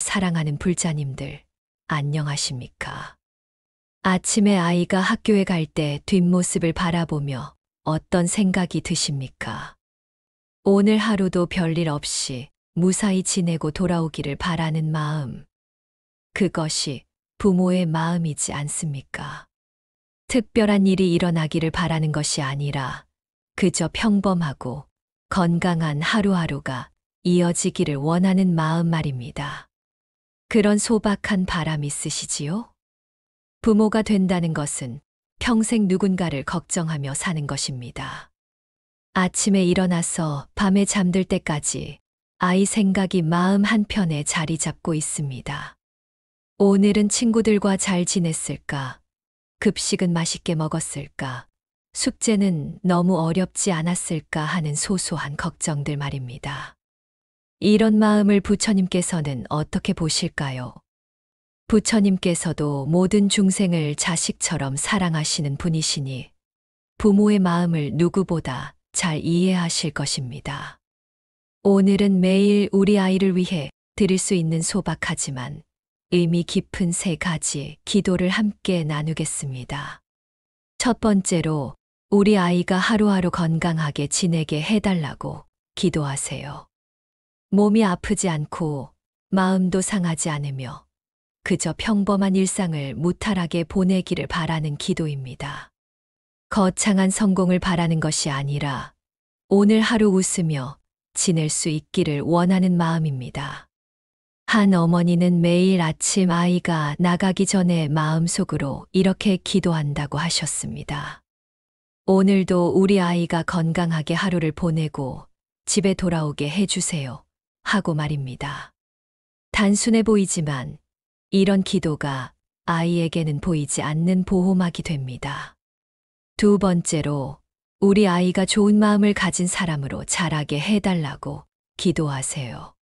사랑하는 불자님들, 안녕하십니까? 아침에 아이가 학교에 갈 때 뒷모습을 바라보며 어떤 생각이 드십니까? 오늘 하루도 별일 없이 무사히 지내고 돌아오기를 바라는 마음. 그것이 부모의 마음이지 않습니까? 특별한 일이 일어나기를 바라는 것이 아니라 그저 평범하고 건강한 하루하루가 이어지기를 원하는 마음 말입니다. 그런 소박한 바람 있으시지요? 부모가 된다는 것은 평생 누군가를 걱정하며 사는 것입니다. 아침에 일어나서 밤에 잠들 때까지 아이 생각이 마음 한편에 자리 잡고 있습니다. 오늘은 친구들과 잘 지냈을까? 급식은 맛있게 먹었을까? 숙제는 너무 어렵지 않았을까 하는 소소한 걱정들 말입니다. 이런 마음을 부처님께서는 어떻게 보실까요? 부처님께서도 모든 중생을 자식처럼 사랑하시는 분이시니 부모의 마음을 누구보다 잘 이해하실 것입니다. 오늘은 매일 우리 아이를 위해 드릴 수 있는 소박하지만 의미 깊은 3가지 기도를 함께 나누겠습니다. 첫 번째로 우리 아이가 하루하루 건강하게 지내게 해달라고 기도하세요. 몸이 아프지 않고 마음도 상하지 않으며 그저 평범한 일상을 무탈하게 보내기를 바라는 기도입니다. 거창한 성공을 바라는 것이 아니라 오늘 하루 웃으며 지낼 수 있기를 원하는 마음입니다. 한 어머니는 매일 아침 아이가 나가기 전에 마음속으로 이렇게 기도한다고 하셨습니다. 오늘도 우리 아이가 건강하게 하루를 보내고 집에 돌아오게 해주세요. 하고 말입니다. 단순해 보이지만 이런 기도가 아이에게는 보이지 않는 보호막이 됩니다. 두 번째로 우리 아이가 좋은 마음을 가진 사람으로 자라게 해달라고 기도하세요.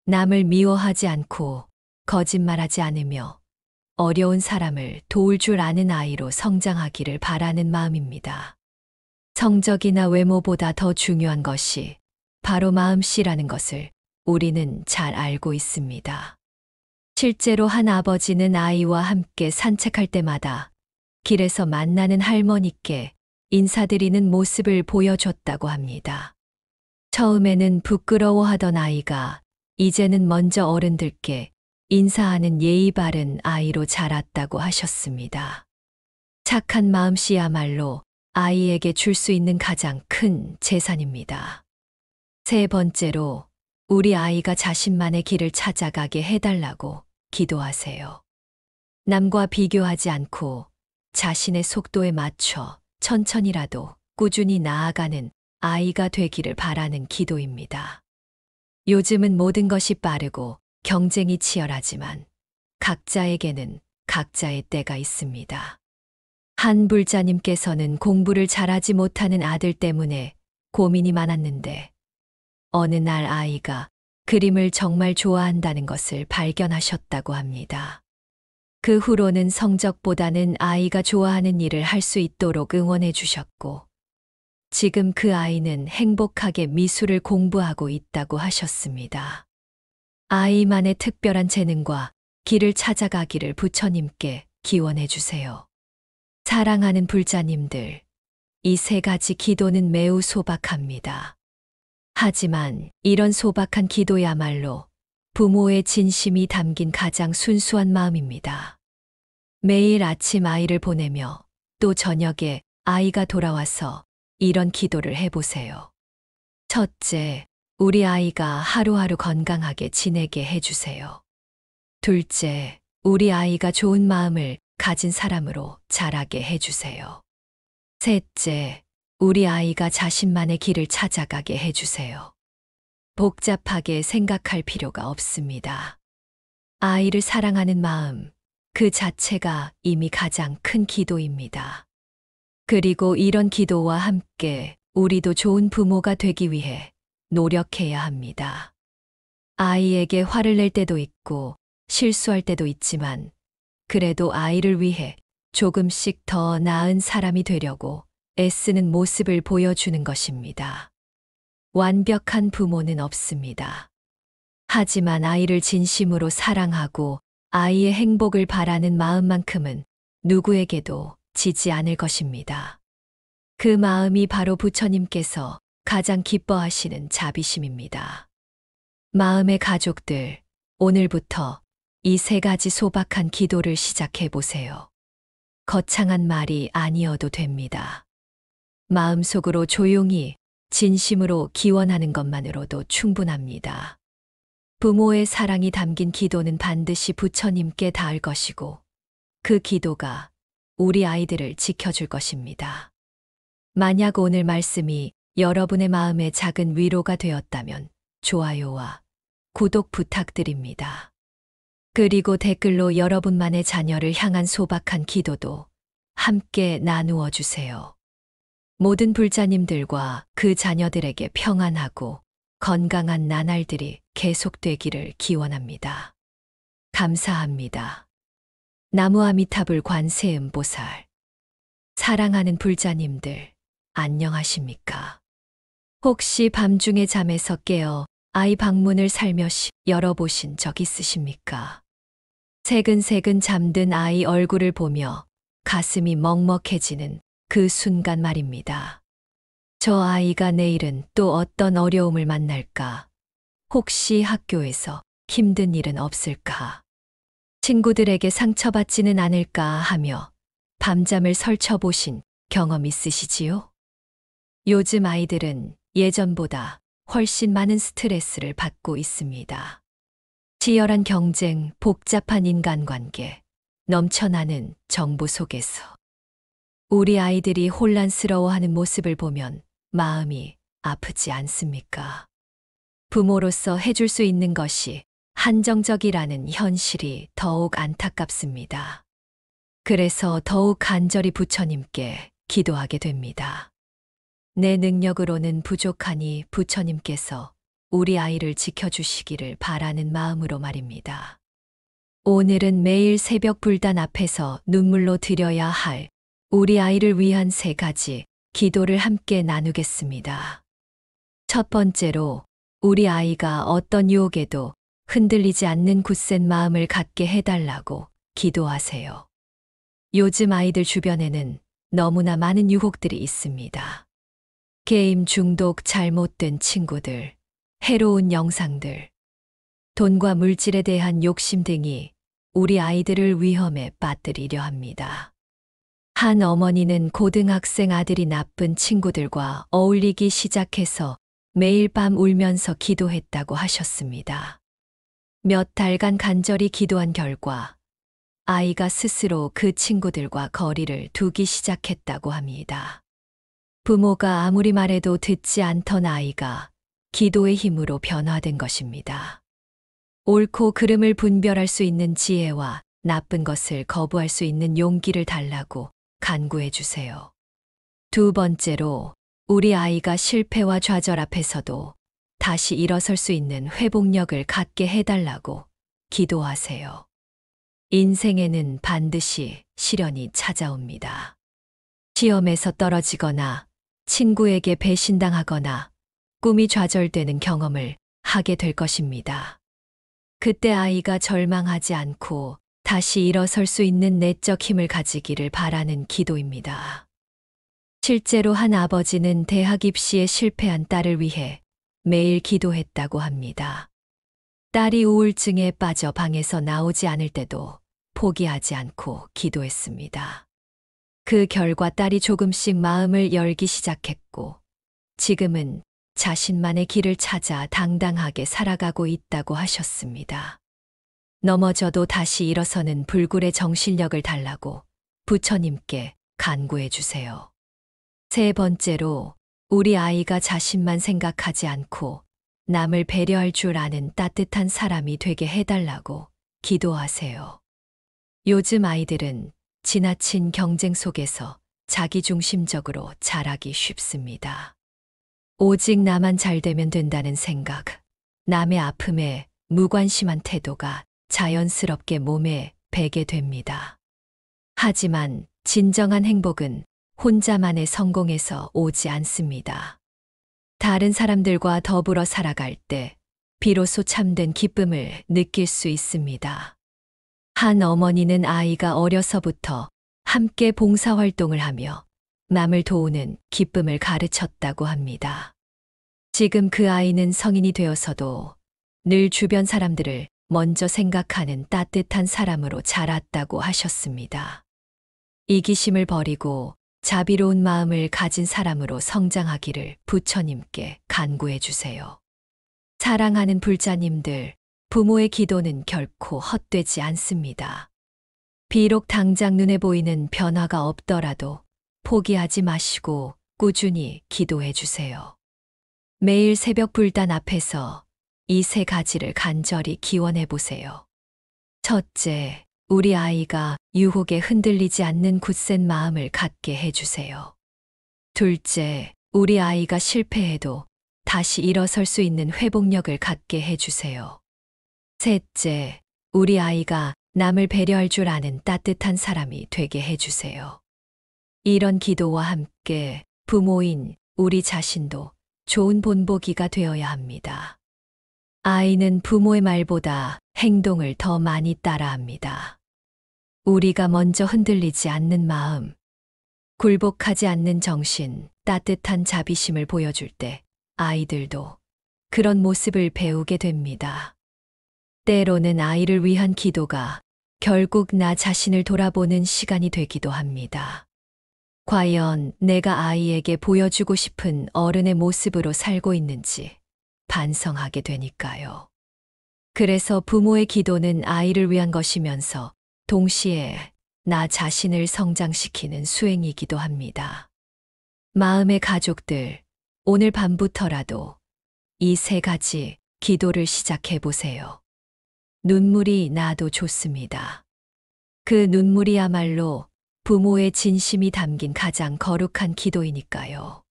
남을 미워하지 않고 거짓말하지 않으며 어려운 사람을 도울 줄 아는 아이로 성장하기를 바라는 마음입니다. 성적이나 외모보다 더 중요한 것이 바로 마음씨라는 것을 우리는 잘 알고 있습니다. 실제로 한 아버지는 아이와 함께 산책할 때마다 길에서 만나는 할머니께 인사드리는 모습을 보여줬다고 합니다. 처음에는 부끄러워하던 아이가 이제는 먼저 어른들께 인사하는 예의 바른 아이로 자랐다고 하셨습니다. 착한 마음씨야말로 아이에게 줄 수 있는 가장 큰 재산입니다. 세 번째로 우리 아이가 자신만의 길을 찾아가게 해달라고 기도하세요. 남과 비교하지 않고 자신의 속도에 맞춰 천천히라도 꾸준히 나아가는 아이가 되기를 바라는 기도입니다. 요즘은 모든 것이 빠르고 경쟁이 치열하지만 각자에게는 각자의 때가 있습니다. 한 불자님께서는 공부를 잘하지 못하는 아들 때문에 고민이 많았는데 어느 날 아이가 그림을 정말 좋아한다는 것을 발견하셨다고 합니다. 그 후로는 성적보다는 아이가 좋아하는 일을 할 수 있도록 응원해 주셨고 지금 그 아이는 행복하게 미술을 공부하고 있다고 하셨습니다. 아이만의 특별한 재능과 길을 찾아가기를 부처님께 기원해 주세요. 사랑하는 불자님들, 이 3가지 기도는 매우 소박합니다. 하지만 이런 소박한 기도야말로 부모의 진심이 담긴 가장 순수한 마음입니다. 매일 아침 아이를 보내며 또 저녁에 아이가 돌아와서 이런 기도를 해보세요. 첫째, 우리 아이가 하루하루 건강하게 지내게 해주세요. 둘째, 우리 아이가 좋은 마음을 가진 사람으로 자라게 해주세요. 셋째, 우리 아이가 자신만의 길을 찾아가게 해주세요. 복잡하게 생각할 필요가 없습니다. 아이를 사랑하는 마음, 그 자체가 이미 가장 큰 기도입니다. 그리고 이런 기도와 함께 우리도 좋은 부모가 되기 위해 노력해야 합니다. 아이에게 화를 낼 때도 있고 실수할 때도 있지만 그래도 아이를 위해 조금씩 더 나은 사람이 되려고 애쓰는 모습을 보여주는 것입니다. 완벽한 부모는 없습니다. 하지만 아이를 진심으로 사랑하고 아이의 행복을 바라는 마음만큼은 누구에게도 지지 않을 것입니다. 그 마음이 바로 부처님께서 가장 기뻐하시는 자비심입니다. 마음의 가족들, 오늘부터 이 세 가지 소박한 기도를 시작해 보세요. 거창한 말이 아니어도 됩니다. 마음속으로 조용히 진심으로 기원하는 것만으로도 충분합니다. 부모의 사랑이 담긴 기도는 반드시 부처님께 닿을 것이고 그 기도가 우리 아이들을 지켜줄 것입니다. 만약 오늘 말씀이 여러분의 마음에 작은 위로가 되었다면 좋아요와 구독 부탁드립니다. 그리고 댓글로 여러분만의 자녀를 향한 소박한 기도도 함께 나누어 주세요. 모든 불자님들과 그 자녀들에게 평안하고 건강한 나날들이 계속되기를 기원합니다. 감사합니다. 나무아미타불 관세음보살. 사랑하는 불자님들, 안녕하십니까? 혹시 밤중에 잠에서 깨어 아이 방문을 살며시 열어보신 적 있으십니까? 새근새근 잠든 아이 얼굴을 보며 가슴이 먹먹해지는 그 순간 말입니다. 저 아이가 내일은 또 어떤 어려움을 만날까? 혹시 학교에서 힘든 일은 없을까? 친구들에게 상처받지는 않을까 하며 밤잠을 설쳐보신 경험 있으시지요? 요즘 아이들은 예전보다 훨씬 많은 스트레스를 받고 있습니다. 치열한 경쟁, 복잡한 인간관계, 넘쳐나는 정보 속에서 우리 아이들이 혼란스러워하는 모습을 보면 마음이 아프지 않습니까? 부모로서 해줄 수 있는 것이 한정적이라는 현실이 더욱 안타깝습니다. 그래서 더욱 간절히 부처님께 기도하게 됩니다. 내 능력으로는 부족하니 부처님께서 우리 아이를 지켜주시기를 바라는 마음으로 말입니다. 오늘은 매일 새벽 불단 앞에서 눈물로 드려야 할 우리 아이를 위한 세 가지 기도를 함께 나누겠습니다. 첫 번째로 우리 아이가 어떤 유혹에도 흔들리지 않는 굳센 마음을 갖게 해달라고 기도하세요. 요즘 아이들 주변에는 너무나 많은 유혹들이 있습니다. 게임 중독, 잘못된 친구들, 해로운 영상들, 돈과 물질에 대한 욕심 등이 우리 아이들을 위험에 빠뜨리려 합니다. 한 어머니는 고등학생 아들이 나쁜 친구들과 어울리기 시작해서 매일 밤 울면서 기도했다고 하셨습니다. 몇 달간 간절히 기도한 결과 아이가 스스로 그 친구들과 거리를 두기 시작했다고 합니다. 부모가 아무리 말해도 듣지 않던 아이가 기도의 힘으로 변화된 것입니다. 옳고 그름을 분별할 수 있는 지혜와 나쁜 것을 거부할 수 있는 용기를 달라고 간구해 주세요. 두 번째로 우리 아이가 실패와 좌절 앞에서도 다시 일어설 수 있는 회복력을 갖게 해달라고 기도하세요. 인생에는 반드시 시련이 찾아옵니다. 시험에서 떨어지거나 친구에게 배신당하거나 꿈이 좌절되는 경험을 하게 될 것입니다. 그때 아이가 절망하지 않고 다시 일어설 수 있는 내적 힘을 가지기를 바라는 기도입니다. 실제로 한 아버지는 대학 입시에 실패한 딸을 위해 매일 기도했다고 합니다. 딸이 우울증에 빠져 방에서 나오지 않을 때도 포기하지 않고 기도했습니다. 그 결과 딸이 조금씩 마음을 열기 시작했고 지금은 자신만의 길을 찾아 당당하게 살아가고 있다고 하셨습니다. 넘어져도 다시 일어서는 불굴의 정신력을 달라고 부처님께 간구해 주세요. 세 번째로 우리 아이가 자신만 생각하지 않고 남을 배려할 줄 아는 따뜻한 사람이 되게 해달라고 기도하세요. 요즘 아이들은 지나친 경쟁 속에서 자기중심적으로 자라기 쉽습니다. 오직 나만 잘 되면 된다는 생각, 남의 아픔에 무관심한 태도가 자연스럽게 몸에 배게 됩니다. 하지만 진정한 행복은 혼자만의 성공에서 오지 않습니다. 다른 사람들과 더불어 살아갈 때 비로소 참된 기쁨을 느낄 수 있습니다. 한 어머니는 아이가 어려서부터 함께 봉사활동을 하며 남을 도우는 기쁨을 가르쳤다고 합니다. 지금 그 아이는 성인이 되어서도 늘 주변 사람들을 먼저 생각하는 따뜻한 사람으로 자랐다고 하셨습니다. 이기심을 버리고 자비로운 마음을 가진 사람으로 성장하기를 부처님께 간구해 주세요. 사랑하는 불자님들, 부모의 기도는 결코 헛되지 않습니다. 비록 당장 눈에 보이는 변화가 없더라도 포기하지 마시고 꾸준히 기도해 주세요. 매일 새벽 불단 앞에서 이 세 가지를 간절히 기원해 보세요. 첫째, 우리 아이가 유혹에 흔들리지 않는 굳센 마음을 갖게 해주세요. 둘째, 우리 아이가 실패해도 다시 일어설 수 있는 회복력을 갖게 해주세요. 셋째, 우리 아이가 남을 배려할 줄 아는 따뜻한 사람이 되게 해주세요. 이런 기도와 함께 부모인 우리 자신도 좋은 본보기가 되어야 합니다. 아이는 부모의 말보다 행동을 더 많이 따라합니다. 우리가 먼저 흔들리지 않는 마음, 굴복하지 않는 정신, 따뜻한 자비심을 보여줄 때 아이들도 그런 모습을 배우게 됩니다. 때로는 아이를 위한 기도가 결국 나 자신을 돌아보는 시간이 되기도 합니다. 과연 내가 아이에게 보여주고 싶은 어른의 모습으로 살고 있는지 반성하게 되니까요. 그래서 부모의 기도는 아이를 위한 것이면서 동시에 나 자신을 성장시키는 수행이기도 합니다. 마음의 가족들, 오늘 밤부터라도 이 세 가지 기도를 시작해 보세요. 눈물이 나도 좋습니다. 그 눈물이야말로 부모의 진심이 담긴 가장 거룩한 기도이니까요.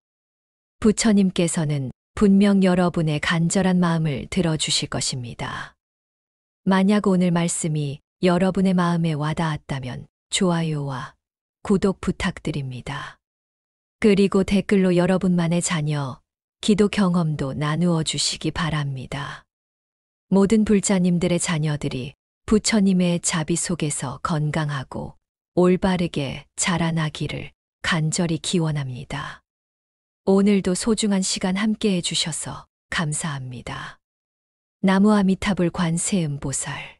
부처님께서는 분명 여러분의 간절한 마음을 들어주실 것입니다. 만약 오늘 말씀이 여러분의 마음에 와닿았다면 좋아요와 구독 부탁드립니다. 그리고 댓글로 여러분만의 자녀, 기도 경험도 나누어 주시기 바랍니다. 모든 불자님들의 자녀들이 부처님의 자비 속에서 건강하고 올바르게 자라나기를 간절히 기원합니다. 오늘도 소중한 시간 함께 해주셔서 감사합니다. 나무 아미타불 관세음보살